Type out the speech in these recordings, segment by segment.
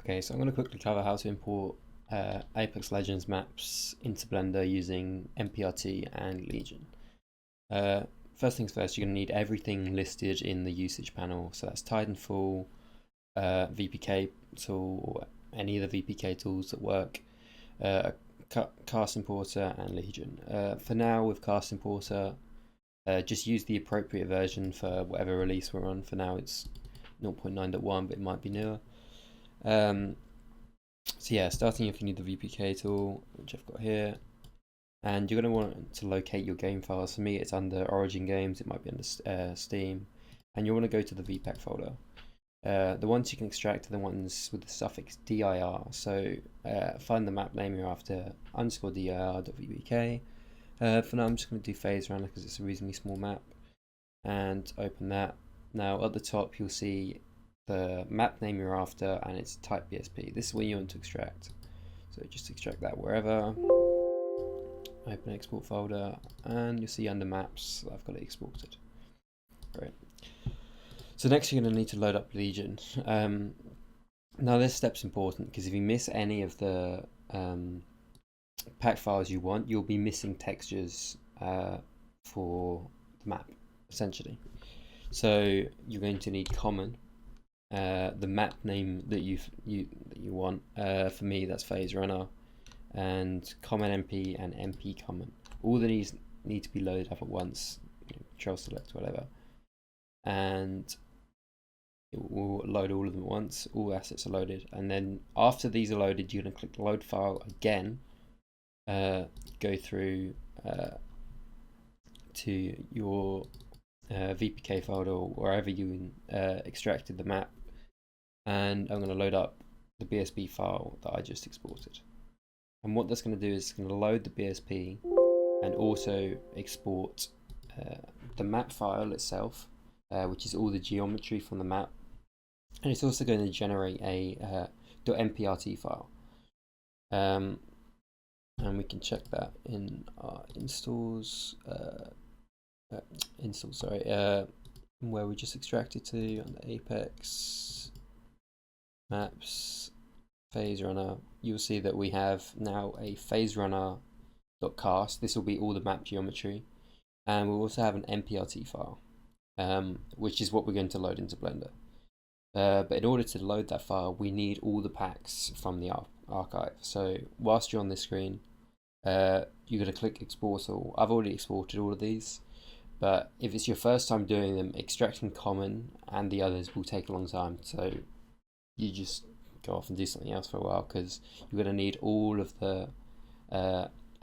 Okay, so I'm going to quickly cover how to import Apex Legends maps into Blender using MprtTutorial and Legion. First things first, you're going to need everything listed in the usage panel. So that's Titanfall, VPK tool, or any of the VPK tools that work, Cast Importer and Legion. For now, with Cast Importer, just use the appropriate version for whatever release we're on. For now, it's 0.9.1, but it might be newer. So yeah, starting off, you need the VPK tool, which I've got here, and you're going to want to locate your game files. For me, it's under Origin Games, it might be under Steam, and you want to go to the VPAC folder. The ones you can extract are the ones with the suffix dir, so find the map name you're after, _dir.vpk. For now, I'm just going to do Phase Runner because it's a reasonably small map, and open that. Now at the top, you'll see the map name you're after and it's type BSP. This is what you want to extract. So just extract that wherever. Open export folder and you'll see under maps I've got it exported. Great. So next you're going to need to load up Legion. Now this step's important because if you miss any of the pack files you want, you'll be missing textures for the map essentially. So you're going to need common, the map name that you want. For me, that's Phase Runner, and common MP and MP common. All of these need to be loaded up at once. Control select whatever, and it will load all of them at once. All assets are loaded, and then after these are loaded, you're going to click load file again. Go through to your VPK folder or wherever you extracted the map, and I'm going to load up the BSP file that I just exported. And what that's going to do is it's going to load the BSP and also export the map file itself, which is all the geometry from the map, and it's also going to generate a .mprт file. And we can check that in our installs. Where we just extracted to on the Apex maps Phase Runner. You'll see that we have now a Phase Runner.cast. This will be all the map geometry, and we'll also have an MprtTutorial file, which is what we're going to load into Blender. But in order to load that file, we need all the packs from the archive. So whilst you're on this screen, you're going to click export all. I've already exported all of these. But if it's your first time doing them, extracting common and the others will take a long time. So you just go off and do something else for a while because you're going to need all of the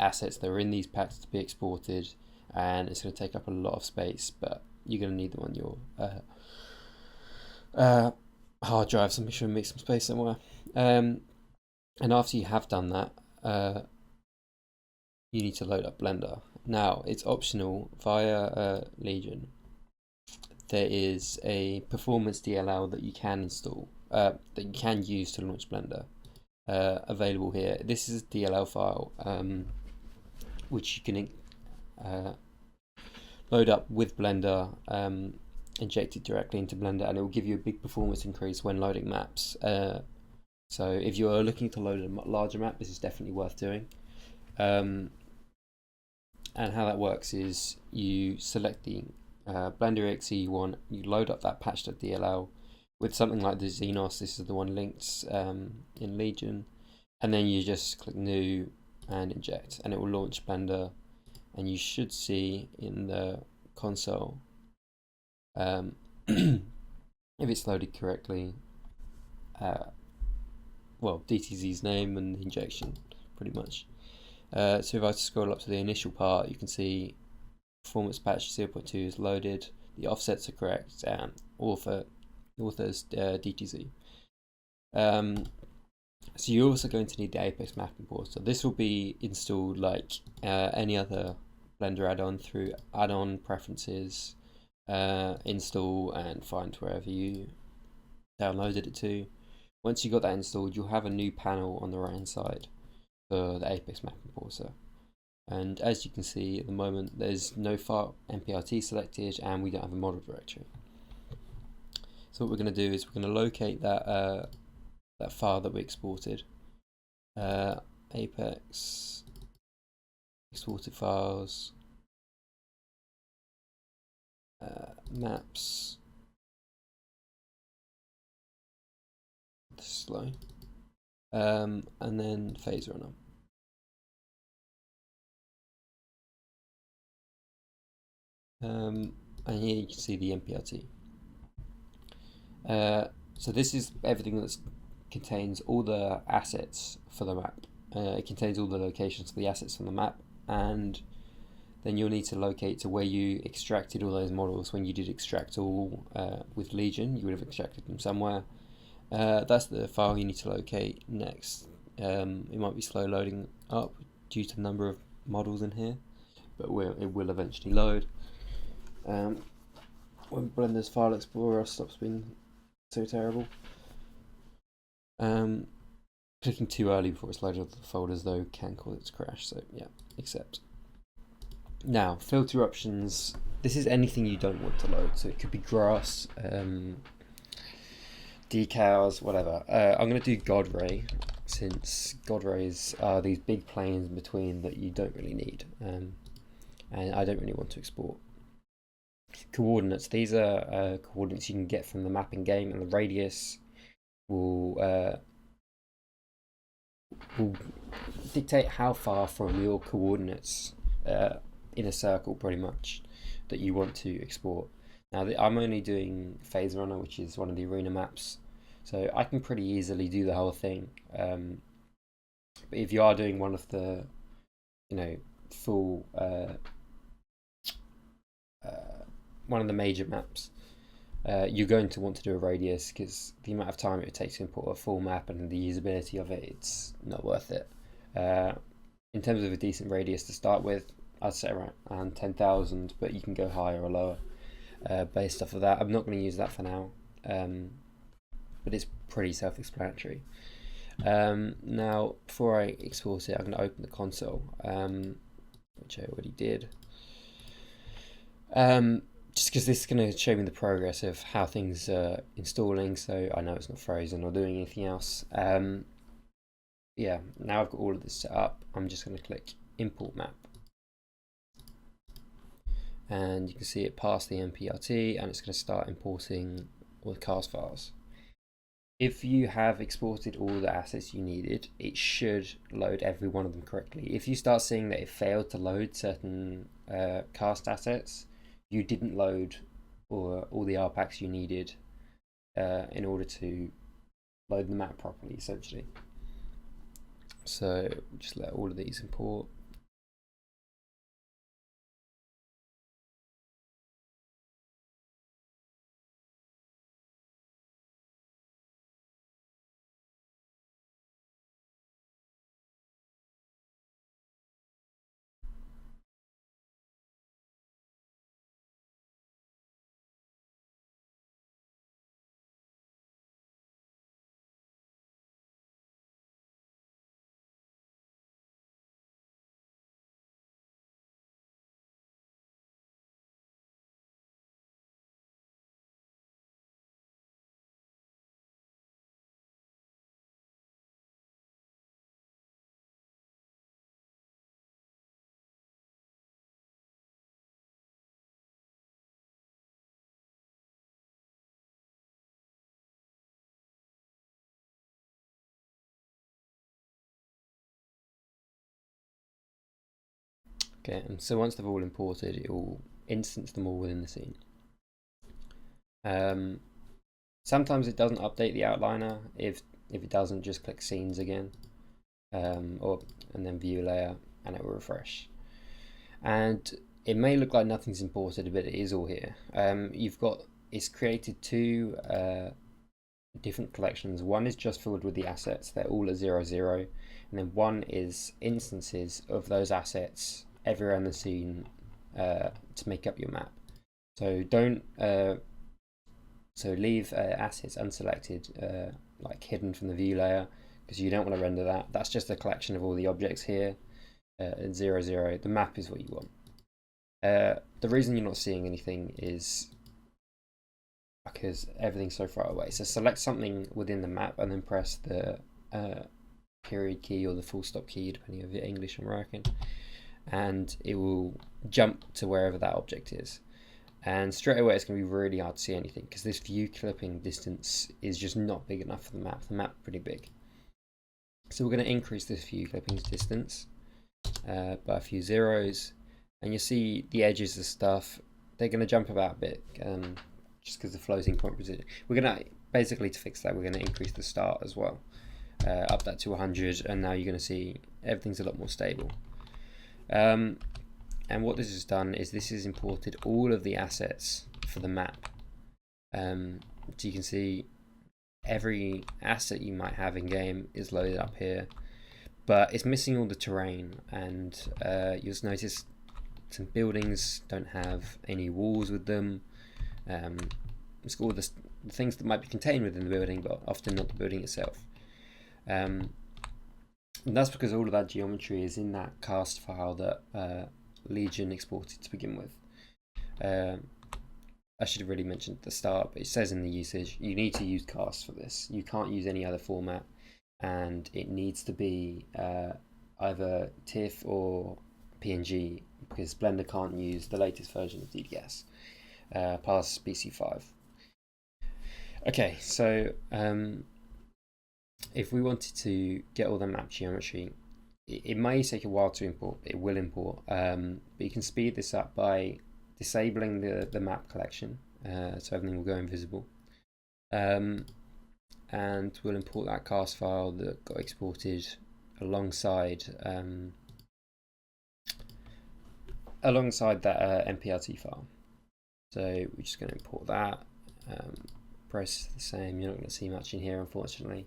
assets that are in these packs to be exported, and it's going to take up a lot of space. But you're going to need them on your hard drive, so make sure to make some space somewhere. And after you have done that, you need to load up Blender. Now, it's optional via Legion. There is a performance DLL that you can install, that you can use to launch Blender, available here. This is a DLL file, which you can load up with Blender, inject it directly into Blender, and it will give you a big performance increase when loading maps. So if you're looking to load a larger map, this is definitely worth doing. And how that works is you select the Blender exe you want, you load up that patch.dll with something like the Xenos. This is the one linked in Legion, and then you just click new and inject, and it will launch Blender, and you should see in the console, if it's loaded correctly, well, DTZ's name and the injection pretty much. So if I scroll up to the initial part, you can see performance patch 0.2 is loaded, the offsets are correct, and author's DTZ. So you're also going to need the Apex map importer. This will be installed like any other Blender add-on through add-on preferences, install and find wherever you downloaded it to. Once you've got that installed, you'll have a new panel on the right hand side for the Apex map importer, and as you can see at the moment there's no file MprtTutorial selected and we don't have a model directory. So what we're going to do is we're going to locate that that file that we exported. Apex exported files, maps. This is slow. And then phase runner. And here you can see the MprtTutorial. So this is everything that contains all the assets for the map. It contains all the locations for the assets from the map, and then you'll need to locate to where you extracted all those models. When you did extract all with Legion, you would have extracted them somewhere. That's the file you need to locate next. It might be slow loading up due to the number of models in here, but it will eventually load. When Blender's File Explorer stops being so terrible. Clicking too early before it's loaded up the folders though can cause it to crash, so yeah, accept. Now, filter options. This is anything you don't want to load, so it could be grass, decals, whatever. I'm going to do God Ray, since God Rays are these big planes in between that you don't really need, and I don't really want to export. Coordinates. These are coordinates you can get from the map in game, and the radius will dictate how far from your coordinates in a circle, pretty much, that you want to export. Now, I'm only doing Phase Runner, which is one of the arena maps, so I can pretty easily do the whole thing. But if you are doing one of the, full one of the major maps, you're going to want to do a radius, because the amount of time it would take to import a full map and the usability of it, it's not worth it. In terms of a decent radius to start with, I'd say around 10,000, but you can go higher or lower based off of that. I'm not going to use that for now, but it's pretty self-explanatory. Now, before I export it, I'm going to open the console, which I already did. Just because this is going to show me the progress of how things are installing, so I know it's not frozen or doing anything else. Yeah, now I've got all of this set up, I'm just going to click Import Map. And you can see it passed the MprtTutorial, and it's going to start importing all the cast files. If you have exported all the assets you needed, it should load every one of them correctly. If you start seeing that it failed to load certain cast assets, you didn't load all the RPACs you needed in order to load the map properly, essentially. So just let all of these import. Okay, and so once they've all imported, it will instance them all within the scene. Sometimes it doesn't update the outliner. If it doesn't, just click Scenes again, and then View Layer, and it will refresh. And it may look like nothing's imported, but it is all here. It's created two different collections. One is just filled with the assets; they're all at 0, 0, and then one is instances of those assets everywhere in the scene to make up your map. So don't leave assets unselected, like hidden from the view layer, because you don't want to render that. That's just a collection of all the objects here at 0, 0. The map is what you want. The reason you're not seeing anything is because everything's so far away. So select something within the map and then press the period key or the full stop key, depending on your English or American, and it will jump to wherever that object is. And straight away it's going to be really hard to see anything because this view clipping distance is just not big enough for the map. The map's pretty big. So we're going to increase this view clipping distance by a few zeros, and you see the edges of stuff, they're going to jump about a bit just because the floating point position. We're going to, basically to fix that, we're going to increase the start as well, up that to 100, and now you're going to see everything's a lot more stable. And what this has done is this has imported all of the assets for the map. So you can see every asset you might have in game is loaded up here, but it's missing all the terrain, and you'll notice some buildings don't have any walls with them. It's got all the things that might be contained within the building, but often not the building itself. And that's because all of that geometry is in that cast file that Legion exported to begin with. I should have really mentioned at the start, but it says in the usage you need to use cast for this. You can't use any other format, and it needs to be either TIFF or PNG, because Blender can't use the latest version of DDS past BC5. Okay, so if we wanted to get all the map geometry, it may take a while to import. It will import, but you can speed this up by disabling the map collection, so everything will go invisible, and we'll import that cast file that got exported alongside that MprT file. So we're just going to import that, press the same. You're not going to see much in here, unfortunately.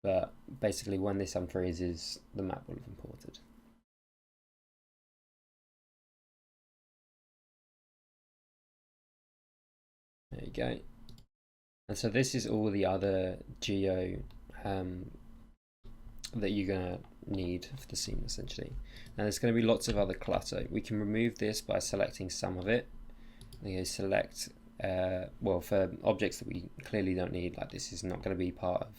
But basically, when this unfreezes, the map will have imported. There you go. And so this is all the other geo that you're going to need for the scene, essentially. Now there's going to be lots of other clutter. We can remove this by selecting some of it. Select, well, for objects that we clearly don't need, like this is not going to be part of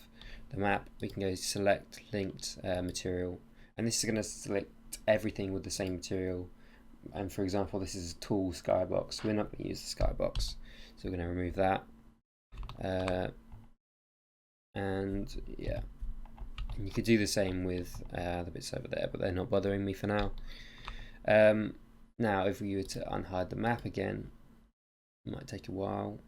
the map, we can go select linked material, and this is going to select everything with the same material. And for example, this is a tool skybox. We're not going to use the skybox, so we're going to remove that. And yeah, and you could do the same with the bits over there, but they're not bothering me for now. Now if we were to unhide the map again, it might take a while.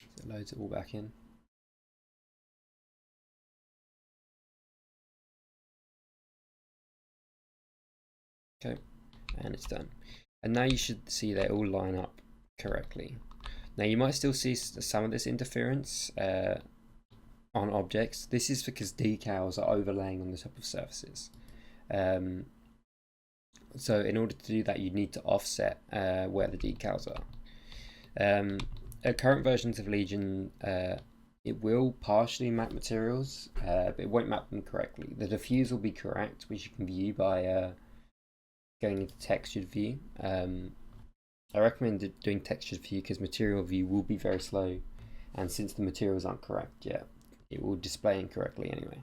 It loads it all back in. Okay, and it's done. And now you should see they all line up correctly. Now you might still see some of this interference on objects. This is because decals are overlaying on the top of surfaces. So in order to do that, you need to offset where the decals are. Current versions of Legion, it will partially map materials, but it won't map them correctly. The diffuse will be correct, which you can view by going into textured view. I recommend doing textured view because material view will be very slow, and since the materials aren't correct yet, it will display incorrectly anyway.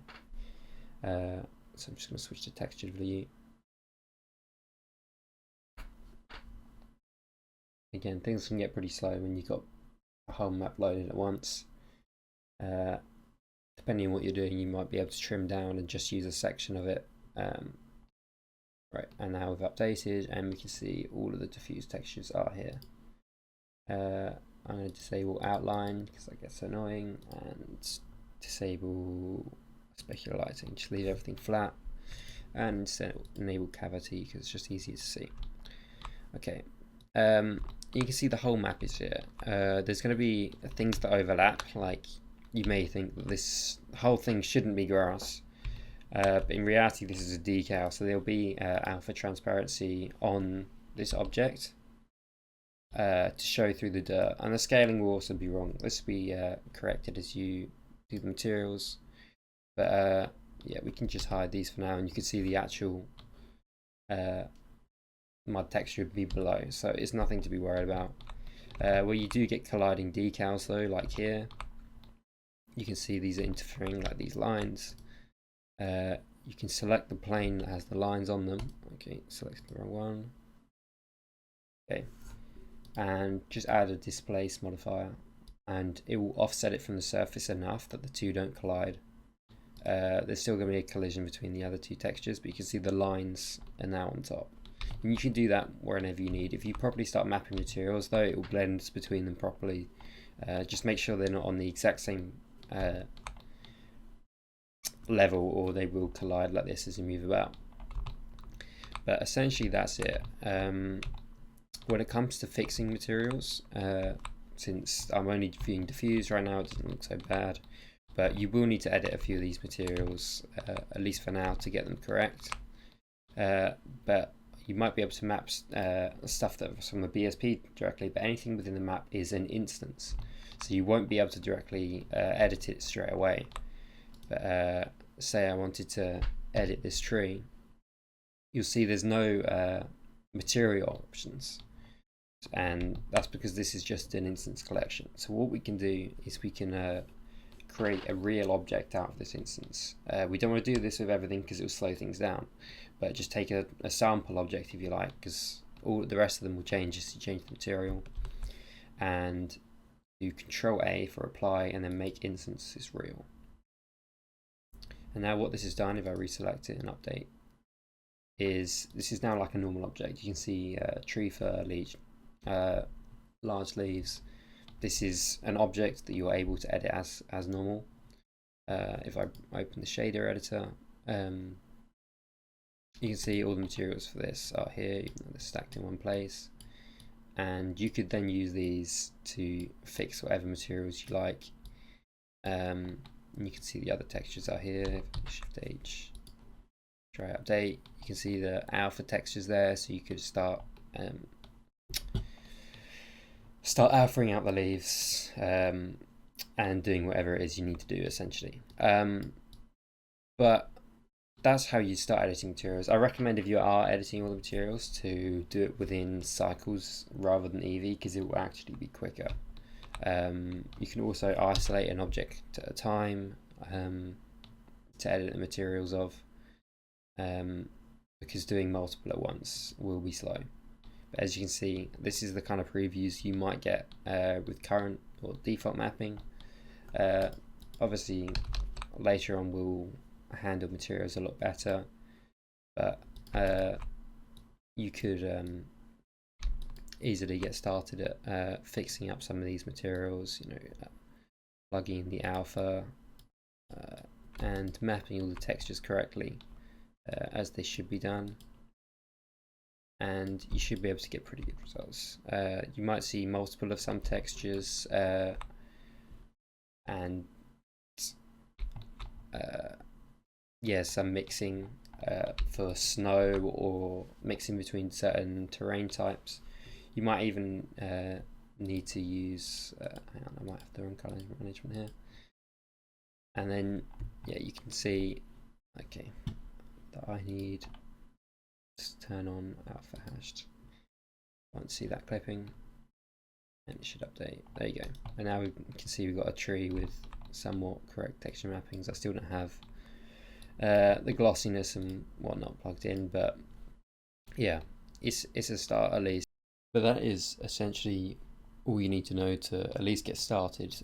So I'm just going to switch to textured view. Again, things can get pretty slow when you've got a whole map loaded at once. Depending on what you're doing, you might be able to trim down and just use a section of it. Right, and now we've updated, and we can see all of the diffuse textures are here. I'm going to disable outline because that gets annoying, and disable specular lighting. Just leave everything flat, and enable cavity because it's just easier to see. Okay. You can see the whole map is here. There's going to be things that overlap, like you may think that this whole thing shouldn't be grass, but in reality this is a decal, so there'll be alpha transparency on this object to show through the dirt, and the scaling will also be wrong. This will be corrected as you do the materials, but yeah, we can just hide these for now, and you can see the actual mud texture would be below, so it's nothing to be worried about. Where you do get colliding decals though, like here, you can see these are interfering, like these lines. You can select the plane that has the lines on them. Okay, select the wrong one. Okay, and just add a displace modifier, and it will offset it from the surface enough that the two don't collide. There's still going to be a collision between the other two textures, but you can see the lines are now on top. And you can do that whenever you need. If you properly start mapping materials though, it will blend between them properly. Just make sure they're not on the exact same level, or they will collide like this as you move about. But essentially that's it. When it comes to fixing materials, since I'm only viewing diffuse right now, it doesn't look so bad, but you will need to edit a few of these materials, at least for now, to get them correct. But you might be able to map stuff that's from the BSP directly, but anything within the map is an instance, so you won't be able to directly edit it straight away. But say I wanted to edit this tree, you'll see there's no material options, and that's because this is just an instance collection. So what we can do is we can create a real object out of this instance. We don't want to do this with everything because it will slow things down, but just take a sample object if you like, because all the rest of them will change as you change the material. And do Control A for apply, and then make instances real. And now what this has done, if I reselect it and update, is this is now like a normal object. You can see tree fur, leaf, large leaves. This is an object that you're able to edit as normal. If I open the shader editor, you can see all the materials for this are here, even though they're stacked in one place. And you could then use these to fix whatever materials you like. And you can see the other textures are here. Shift H, try update. You can see the alpha textures there, so you could start alphaing out the leaves and doing whatever it is you need to do essentially. But that's how you start editing materials. I recommend, if you are editing all the materials, to do it within cycles rather than Eevee, because it will actually be quicker. You can also isolate an object at a time to edit the materials of, because doing multiple at once will be slow. But as you can see, this is the kind of previews you might get with current or default mapping. Obviously later on we'll handle materials a lot better, but you could easily get started at fixing up some of these materials, plugging in the alpha and mapping all the textures correctly as they should be done, and you should be able to get pretty good results. You might see multiple of some textures and yeah, some mixing for snow, or mixing between certain terrain types. You might even need to use, hang on, I might have the wrong color management here. And then, yeah, you can see, okay, that I need to turn on alpha hashed. Can't see that clipping, and it should update. There you go. And now we can see we've got a tree with somewhat correct texture mappings. I still don't have the glossiness and whatnot plugged in, but yeah, it's a start at least. But that is essentially all you need to know to at least get started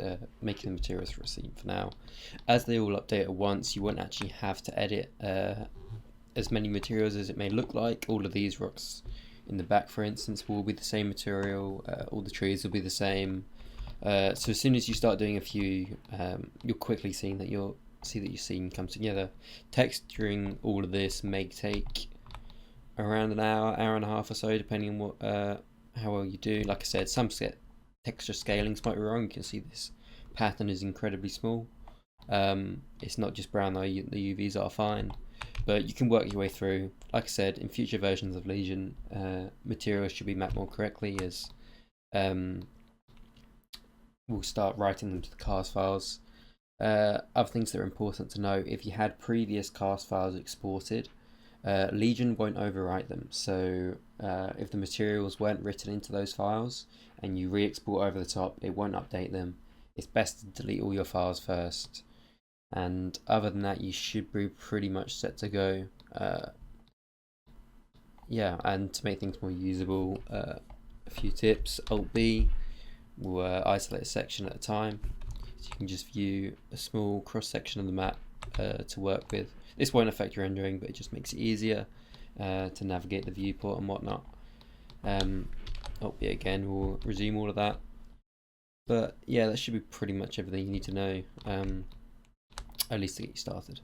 making the materials for a scene for now. As they all update at once, you won't actually have to edit as many materials as it may look like. All of these rocks in the back, for instance, will be the same material. All the trees will be the same. So as soon as you start doing a few, you'll quickly see that your scene comes together. Texturing all of this may take around an hour and a half or so, depending on what how well you do. Like I said, some texture scalings might be wrong. You can see this pattern is incredibly small. It's not just brown though, the UVs are fine, but you can work your way through. Like I said, in future versions of Legion, materials should be mapped more correctly, as we'll start writing them to the cast files. Other things that are important to know: if you had previous cast files exported, Legion won't overwrite them. So if the materials weren't written into those files and you re-export over the top, it won't update them. It's best to delete all your files first. And other than that, you should be pretty much set to go. Yeah, and to make things more usable, a few tips. Alt B will isolate a section at a time, so you can just view a small cross section of the map to work with. This won't affect your rendering, but it just makes it easier to navigate the viewport and whatnot. Alt B again will resume all of that. But yeah, that should be pretty much everything you need to know, at least to get you started.